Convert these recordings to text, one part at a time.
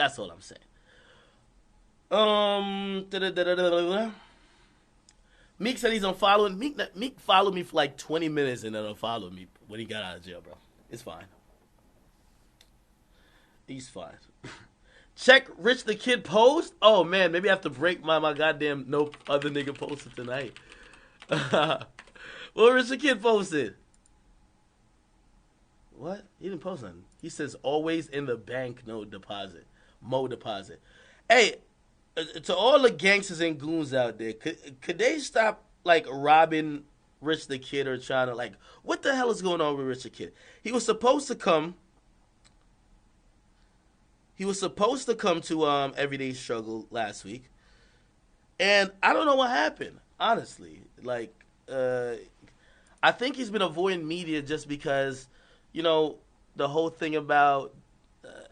That's all I'm saying. Da-da-da-da-da-da. Meek said he's unfollowing. Meek followed me for like 20 minutes and then unfollowed me when he got out of jail, bro. It's fine. He's fine. Check Rich the Kid post. Oh man, maybe I have to break my goddamn no other nigga posted tonight. What Rich the Kid posted? What? He didn't post nothing. He says always in the bank, no deposit. Mo deposit. Hey, to all the gangsters and goons out there, could they stop like robbing Rich the Kid or trying to like what the hell is going on with Rich the Kid? He was supposed to come. He was supposed to come to Everyday Struggle last week, and I don't know what happened. Honestly, like I think he's been avoiding media just because, you know, the whole thing about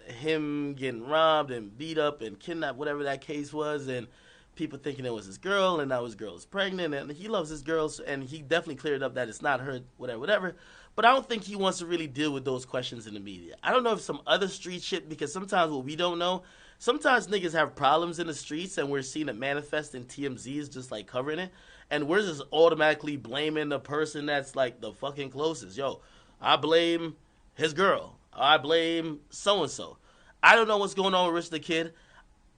him getting robbed and beat up and kidnapped, whatever that case was, and people thinking it was his girl, and now his girl is pregnant, and he loves his girl, and he definitely cleared up that it's not her, whatever, whatever. But I don't think he wants to really deal with those questions in the media. I don't know if some other street shit, because sometimes what we don't know, sometimes niggas have problems in the streets, and we're seeing it manifest in TMZs just like covering it, and we're just automatically blaming the person that's like the fucking closest. Yo, I blame his girl. I blame so and so. I don't know what's going on with Rich the Kid.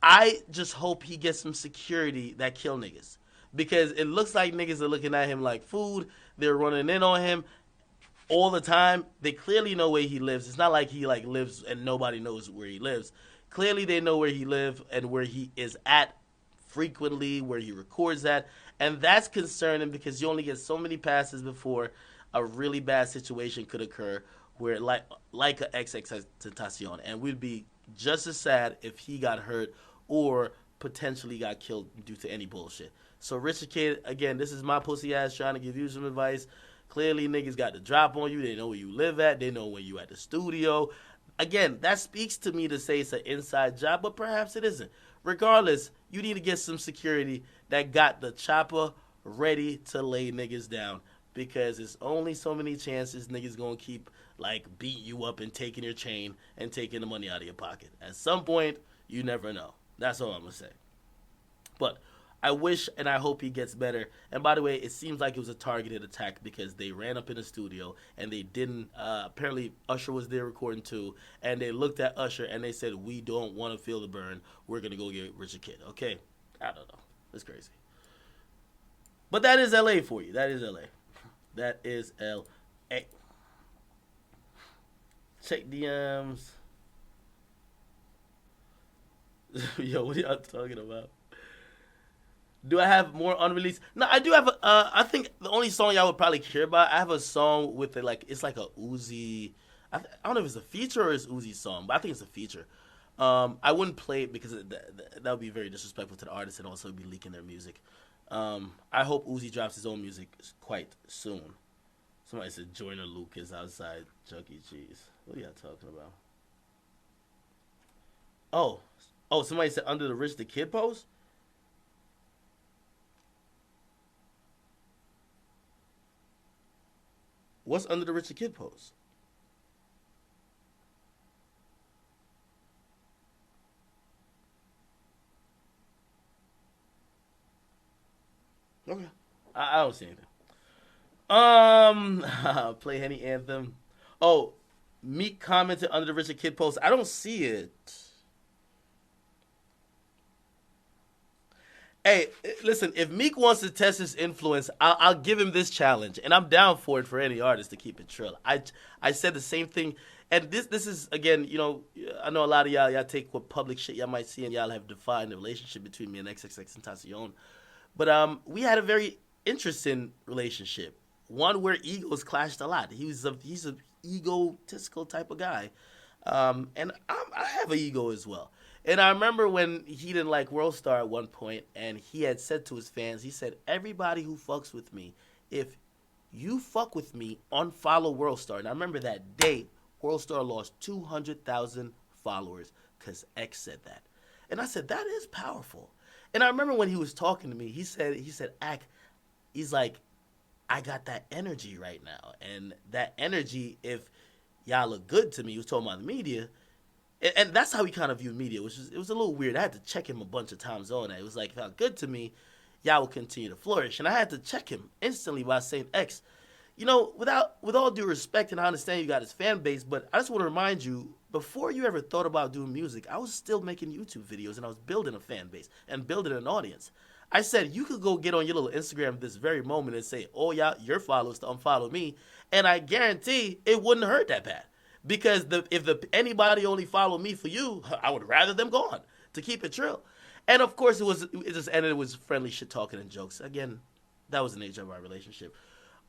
I just hope he gets some security that kill niggas. Because it looks like niggas are looking at him like food. They're running in on him all the time. They clearly know where he lives. It's not like he like lives and nobody knows where he lives. Clearly they know where he lives and where he is at frequently, where he records at. And that's concerning because you only get so many passes before a really bad situation could occur where like a XX Tentacion, and we'd be just as sad if he got hurt or potentially got killed due to any bullshit. So Richard Kid, again, this is my pussy ass trying to give you some advice. Clearly niggas got the drop on you. They know where you live at. They know when you at the studio. Again, that speaks to me to say it's an inside job, but perhaps it isn't. Regardless, you need to get some security that got the chopper ready to lay niggas down, because it's only so many chances niggas gonna keep like beating you up and taking your chain and taking the money out of your pocket. At some point, you never know. That's all I'm gonna say. But I wish and I hope he gets better. And by the way, it seems like it was a targeted attack because they ran up in the studio and they didn't. Apparently, Usher was there recording too, and they looked at Usher and they said, "We don't want to feel the burn. We're gonna go get Richard Kid." Okay, I don't know. It's crazy. But that is LA for you. That is LA. That is LA. Check DMs. Yo, what are y'all talking about? Do I have more unreleased? No, I do have. I think the only song y'all would probably care about. I have a song with it, like it's like a Uzi. I don't know if it's a feature or it's Uzi's song, but I think it's a feature. I wouldn't play it because that would be very disrespectful to the artist and also be leaking their music. I hope Uzi drops his own music quite soon. Somebody said Joyner Lucas outside Chuck E. Cheese. What are y'all talking about? Oh, somebody said under the Rich the Kid post. What's under the Rich the Kid post? Okay, I don't see anything. Play Henny Anthem. Oh, Meek commented under the Richard Kid post. I don't see it. Hey, listen, if Meek wants to test his influence, I'll give him this challenge, and I'm down for it for any artist to keep it trill. I said the same thing, and this is again, you know, I know a lot of y'all take what public shit y'all might see, and y'all have defined the relationship between me and XXX Tentacion, but we had a very interesting relationship, one where egos clashed a lot. He's a egotistical type of guy, and I have an ego as well. And I remember when he didn't like World Star at one point, and he had said to his fans, he said, "Everybody who fucks with me, if you fuck with me, unfollow World Star." And I remember that day, World Star lost 200,000 followers because X said that. And I said, that is powerful. And I remember when he was talking to me, he said, Ak, he's like, I got that energy right now. And that energy, if y'all look good to me, he was talking about the media, And that's how he kind of viewed media, which was it was a little weird. I had to check him a bunch of times on that. It was like, it felt good to me, y'all will continue to flourish, and I had to check him instantly by saying, X, with all due respect, and I understand you got his fan base, but I just want to remind you, before you ever thought about doing music, I was still making YouTube videos and I was building a fan base and building an audience. I said you could go get on your little Instagram this very moment and say, "Oh yeah, your followers to unfollow me," and I guarantee it wouldn't hurt that bad because if anybody only followed me for you, I would rather them gone to keep it trill. And of course, it just ended with friendly shit talking and jokes. Again, that was the nature of our relationship.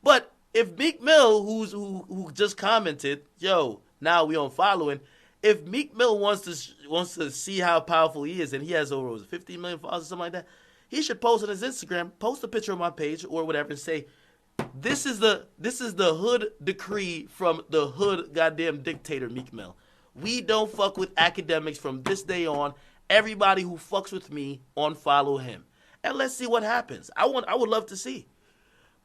But if Meek Mill, who just commented, "Yo, now we on following," if Meek Mill wants to see how powerful he is, and he has over 50 million followers or something like that, he should post on his Instagram, post a picture on my page or whatever, and say, "This is the hood decree from the hood goddamn dictator Meek Mill. We don't fuck with academics from this day on. Everybody who fucks with me, unfollow him, and let's see what happens." I would love to see.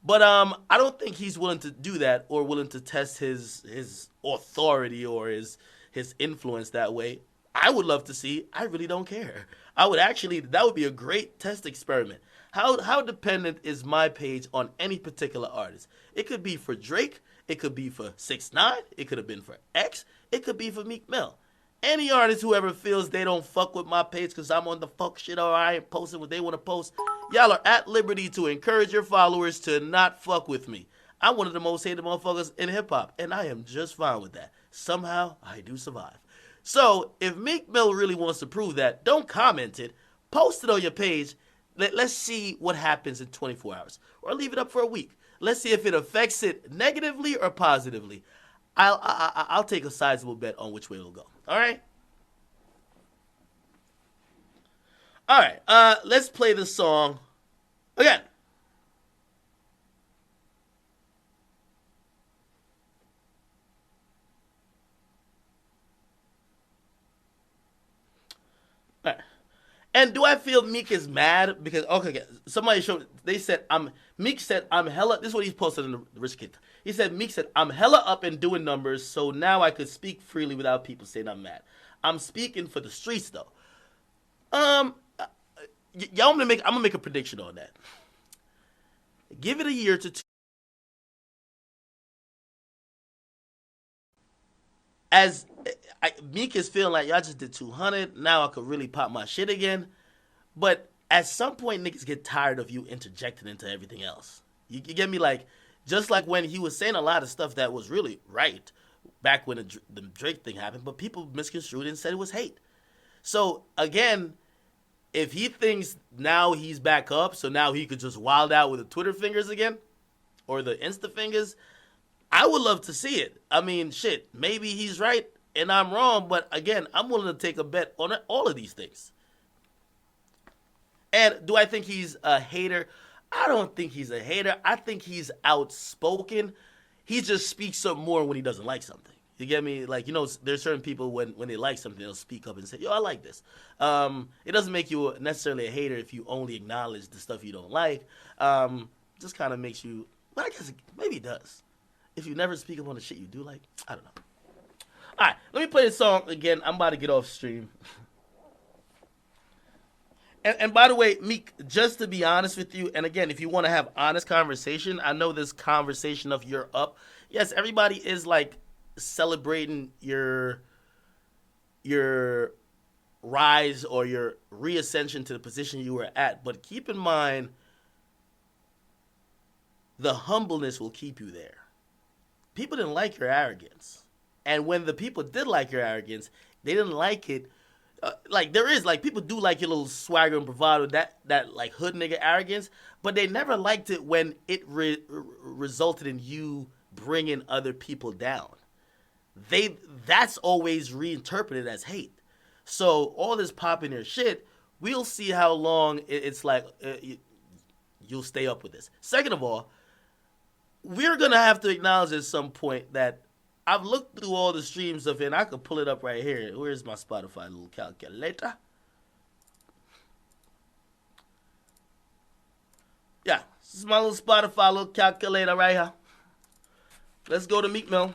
But I don't think he's willing to do that or willing to test his authority or his influence that way. I would love to see. I really don't care. That would be a great test experiment. How dependent is my page on any particular artist? It could be for Drake. It could be for 6ix9ine. It could have been for X. It could be for Meek Mill. Any artist who ever feels they don't fuck with my page because I'm on the fuck shit or I ain't posting what they want to post, y'all are at liberty to encourage your followers to not fuck with me. I'm one of the most hated motherfuckers in hip-hop, and I am just fine with that. Somehow, I do survive. So, if Meek Mill really wants to prove that, don't comment it. Post it on your page. Let's see what happens in 24 hours. Or leave it up for a week. Let's see if it affects it negatively or positively. I'll take a sizable bet on which way it'll go. All right? All right. Let's play the song again. All right. And do I feel Meek is mad because okay, somebody showed Meek said I'm hella. This is what he posted in the Rich Kid. He said Meek said I'm hella up and doing numbers, so now I could speak freely without people saying I'm mad. I'm speaking for the streets though. Y'all, I'm gonna make a prediction on that. Give it a year to two. As Meek is feeling like y'all just did 200, now I could really pop my shit again. But at some point, niggas get tired of you interjecting into everything else. You get me? Like, just like when he was saying a lot of stuff that was really right back when the Drake thing happened, but people misconstrued it and said it was hate. So again, if he thinks now he's back up, so now he could just wild out with the Twitter fingers again, or the Insta fingers, I would love to see it. I mean, shit, maybe he's right and I'm wrong, but again, I'm willing to take a bet on all of these things. And do I think he's a hater? I don't think he's a hater. I think he's outspoken. He just speaks up more when he doesn't like something. You get me? Like, there's certain people when they like something, they'll speak up and say, "Yo, I like this." It doesn't make you necessarily a hater if you only acknowledge the stuff you don't like. Just kind of makes you, well, I guess maybe it does. If you never speak up on the shit you do like, I don't know. All right, let me play this song again. I'm about to get off stream. And by the way, Meek, just to be honest with you, and again, if you want to have honest conversation, I know this conversation of you're up. Yes, everybody is like celebrating your rise or your reascension to the position you were at, but keep in mind the humbleness will keep you there. People didn't like your arrogance. And when the people did like your arrogance, they didn't like it. Like, there is, like, people do like your little swagger and bravado, that like, hood nigga arrogance, but they never liked it when it resulted in you bringing other people down. That's always reinterpreted as hate. So, all this popping their shit, we'll see how long it's like you'll stay up with this. Second of all, we're going to have to acknowledge at some point that I've looked through all the streams of it, and I could pull it up right here. Where's my Spotify little calculator? Yeah, this is my little Spotify little calculator right here. Let's go to Meek Mill.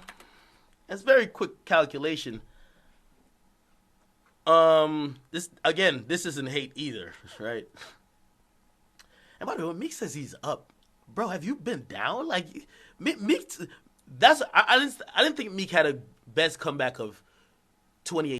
It's a very quick calculation. This again, this isn't hate either, right? And by the way, when Meek says he's up, bro, have you been down? Like Meek, I didn't think Meek had a best comeback of 2018.